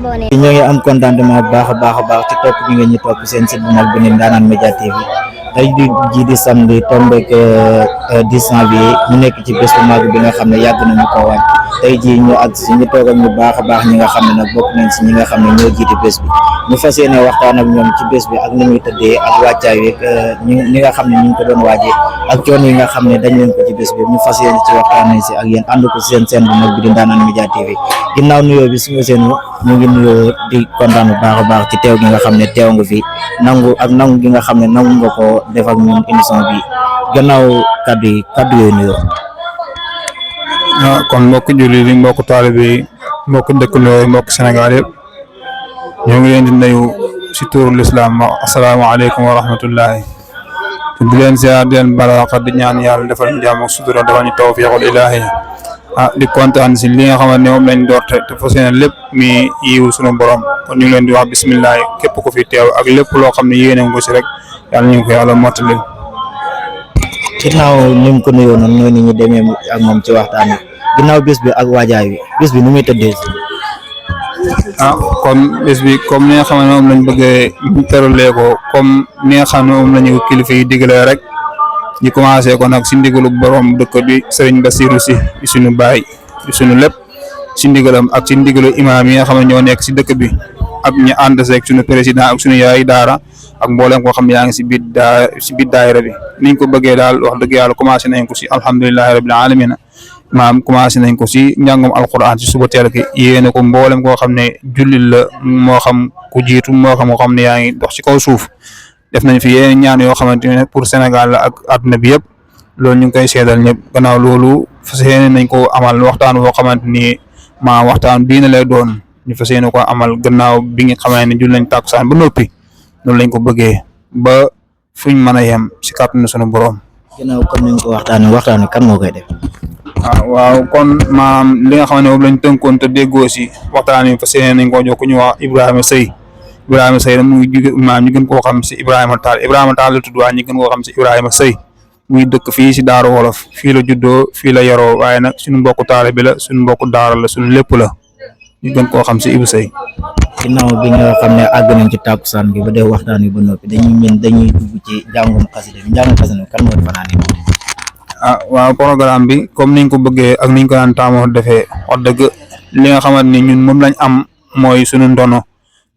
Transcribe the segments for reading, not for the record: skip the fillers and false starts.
abonné. ñoo ngi am contentement baax a baax ci topp gi nga ñu topp seen site bu mag bi ni Ndanane Média TV tey ji di samedi tombé 10 janvier ñu nekk ci bés bu mag bi nga xam ne yàgg nañu ko waaj tey jii ñu ak si ñu toog ak ñu baax a baax ñi nga xam ne nag bokk nañ si ñi nga xam ne ñoo jiite bés bi ñu fas yéene waxtaan ak ñoom ci bés bi ak ni muy tëddee ak wàccaay wi ñi nga xam ne ñu ngi ko doon waajee ak coono yi nga xam ne dañ leen ko ci bés bi ñu fas yéene ci waxtaan nañ si ak yéen ànd ko si seen bu mag bi di Ndanane Média TV ginnaaw nuyoo bi suñu seen ñu ngi nuyoo di kontaan bu baax a baax ci teew gi nga xam ne teew nga fi nangu gi nga xam ne nangu nga ko def ak ñun émission bi gannaaw kaddu yooyu nuyoo. kon mbokk julli li mbokk taalibe yi mbokk dëkkandoo mbokk Sénégal yëpp ñoo ngi leen di nuyu si turu lislaam asalaamaaleykum wa rahmatullahi di leen ziar di leen balaaxa di ñaan yàlla defal ñu jàmm ak sutura defal ñu tawfiixul ilaahi di kontaan si li nga xamante ne moom lañ doorte te fas yéene lépp mi yiwu sunu borom kon ñu ngi leen di wax bisimilah képp ku fi teew ak lépp loo xam ne yéene nga ko si rek yàlla ñu ko yàlla mottali. ginnaaw ni mu ko nuyoo noonu ñoo ni ñu demee ak moom ci waxtaan bi ginnaaw bés bi ak waajaay bi bés bi nu muy tëddee kon bés bi comme ni nga xam ne moom lañ bëggee ñu tëralee ko comme ni nga xam ne moom la ñu kilifa yi digalee rek ñu commencé ko nag si ndigalu borom dëkk bi Serigne Bassirou Sy di suñu baay di suñu lépp si ndigalam ak si ndigalu imaam yi nga xam ne ñoo nekk si dëkk bi ak ñu ànd seeg suñu président ak suñu yaay daara ak mboolem koo xam ne yaa ngi si biir daayira bi niñ ko bëggee daal wax dëgg yàlla commencé nañ ko si alhamdulilahi rabbil alamin maam commencé nañ ko si njàngum alquran si suba teel ki yéene ko mboolem koo xam ne jullit la moo xam ku jiitu moo xam ne yaa ngi dox ci kaw suuf def nañ fi yeneen ñaan yoo xamante ne pour Sénégal la ak àdduna bi yëpp loolu ñu ngi koy seedal ñëpp gannaaw loolu fas yéene nañ ko amal waxtaan woo xamante ni maa waxtaan diina lay doon ñu fas yéene ko amal gannaaw bi nga xamante ne jul nañ tàkkusaan ba noppi noonu lañ ko bëggee ba fuñ mën a yem si kàttanu sunu borom. ginnaaw comme ni nga ko waxtaanee kan moo koy def. waaw kon maam li nga xam ne moom lañ tënkoon te déggoo si waxtaan wi fas yéene nañ koo jox ku ñu wax Ibrahima Seye mu ngi jóge maam ñu gën koo xam si Ibrahima Tall la tudd waaye ñu gën koo xam si Ibrahima Seye muy dëkk fii si Daaru Wolof fii la juddoo fii la yaroo waaye nag suñu mbokku taale bi la suñu mbokku daara la suñu lépp la ñu gën koo xam si Ibou Seye. ginnaaw bi nga xam ne àgg nañ ci tàkkusaan gi ba dee waxtaan wi ba noppi dañuy dugg ci njàngum xasida bi kan mooy fanaane waaw programme bi comme niñ ko bëggee ak niñ ko daan taamoo defee wax dëgg li nga xamante ni ñun moom lañ am mooy suñu ndono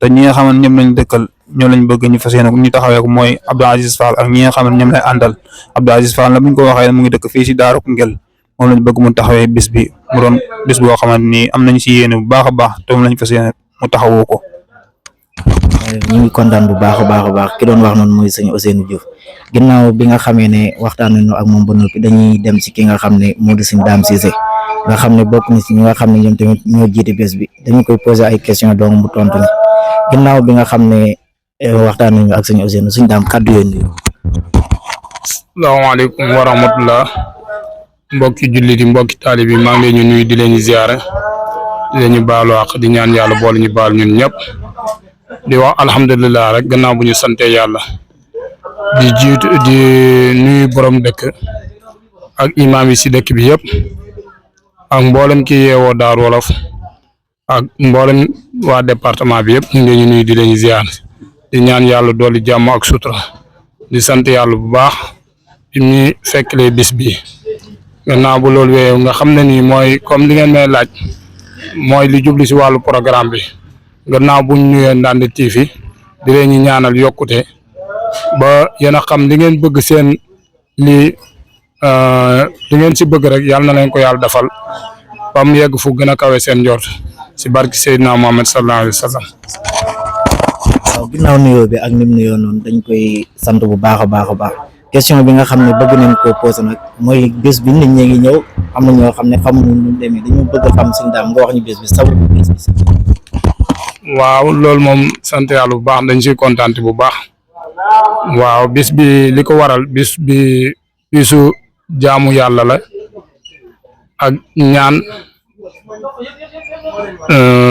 te ñi nga xamante ñoom lañ dëkkal ñoo lañ bëgg ñu fas yéene ñu taxawee ko mooy Abdou Aziz Fall ak ñi nga xamante ñoom lay àndal Abdou Aziz Fall la buñ ko waxee mu ngi dëkk fii si Daaru Koungheul moom lañ bëgg mu taxawee bis bi mu doon bis boo xamante ni am nañ si yéene bu baax a baax te moom lañ fas yéene mu taxawoo ko. ñu ngi kontaan bu baax a baax ki doon wax noonu mooy sëñ Ousseynou Diouf ginnaaw bi nga xamee ne waxtaan nañu ak moom ba noppi dañuy dem si ki nga xam ne moo di sëñ Dame Cissé nga xam ne bokk na si ñi nga xam ne ñoom tamit ñoo jiite bés bi dañu koy poser ay question donc mu tontu ñu ginnaaw bi nga xam ne waxtaan nañu ak sëñ Ousseynou suñ daam kàddu yooyu nuyu. salaamaaleykum wa rahmatullah mbokki jullit yi mbokki taalib yi maa ngi leen ñu nuyu di leen ziyaare di leen ñu baalu àq di ñaan yàlla boole ñu baal ñun ñëpp di wax alhamdulilah rek gannaaw bu ñu sante yàlla di jiitu di nuyu borom dëkk ak imaam yi si dëkk bi yëpp ak mboolem ki yeewoo Daaru Wolof ak mboolem waa département bi yëpp ñu ngi leen ñu nuyu di leen ziyaar di ñaan yàlla dooli jàmm ak sutura di sant yàlla bu baax bi ñu fekklee bis bi gannaaw bu loolu wéyee nga xam ne nii mooy comme li ngeen may laaj mooy li jublu si wàllu programme bi gannaaw buñ nuyee Ndande TV di leen ñu ñaanal yokkute ba yéen a xam li ngeen bëgg seen li ngeen si bëgg rek yàlla na leen ko yàlla defal ba mu yegg fu gën a kawe seen njort si barki Seydina Muhammad sallallahu alayhi wa sallam. waaw ginnaaw nuyoo bi ak nim nuyoo noonu dañ koy sant bu baax a baax question bi nga xam ne bëgg nañ koo posé nag mooy bés bi nit ñi ngi ñëw am na ñoo xam ne xamuñu nu mu demee dañoo bëgg a xam suñu daam nga wax ñu bés bi sababu bés bi. waaw loolu moom sant yàlla bu baax dañ siy kontaan bu baax waaw bis bi li ko waral bis bi bisu jaamu yàlla la ak ñaan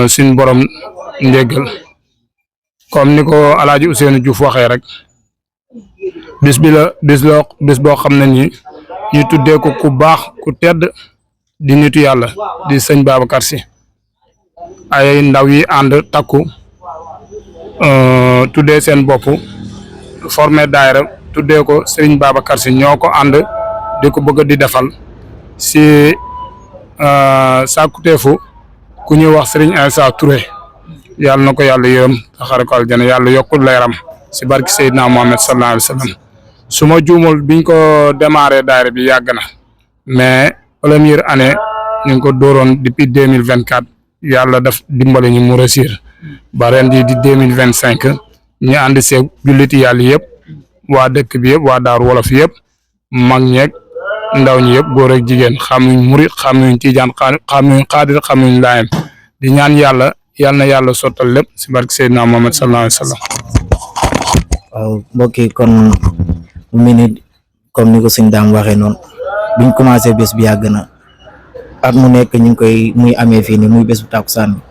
suñ borom njéggal comme ni ko Alaaji Ousseynou Diouf waxee rek bis bi la bis boo xam ne ni ñu tuddee ko ku baax ku tedd di nitu yàlla di sëñ Babacar Sy ay ndaw yi ànd takku tuddee seen bopp formé daayira tuddee ko Serigne Babacar Sy ñoo ko ànd di ko bëgg di defal si sàkkuteefu ku ñuy wax Serigne Insa Touré yàlla na ko yàlla yërëm taxare ko aljana yàlla yokkul leeram si barki Seydina Mohamed sallallahu alayhi wa sallam su ma juumul biñ ko démarré daayira bi yàgg na mais première année ñu ngi ko dóoroon depuis 2024 yàlla daf dimbale ñu mu réussir ba ren di 2025 ñu ànd seeg julliti yàlla yëpp waa dëkk bi yëpp waa Daaru Wolof yëpp mag ñeeg ndaw ñi yëpp góor ak jigéen xamuñ murit xamuñ tijaan xamuñ xaadir xamuñ laayam di ñaan yàlla yal na yàlla sottal lépp si barke Seydina Mohamed sallallahu alayhi wa sallam. waaw mbokk yi kon mu mel ni comme ni ko suñ daam waxee noonu biñ commencé bés bi yàgg na at mu nekk ñu ngi koy muy amee fii nii muy bés bu tàkkusaan bi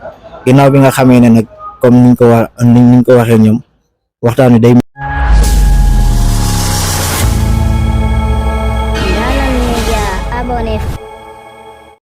ginnaaw bi nga xamee ne nag comme niñ ko waxee ñoom waxtaan wi day. Dalam Media abonné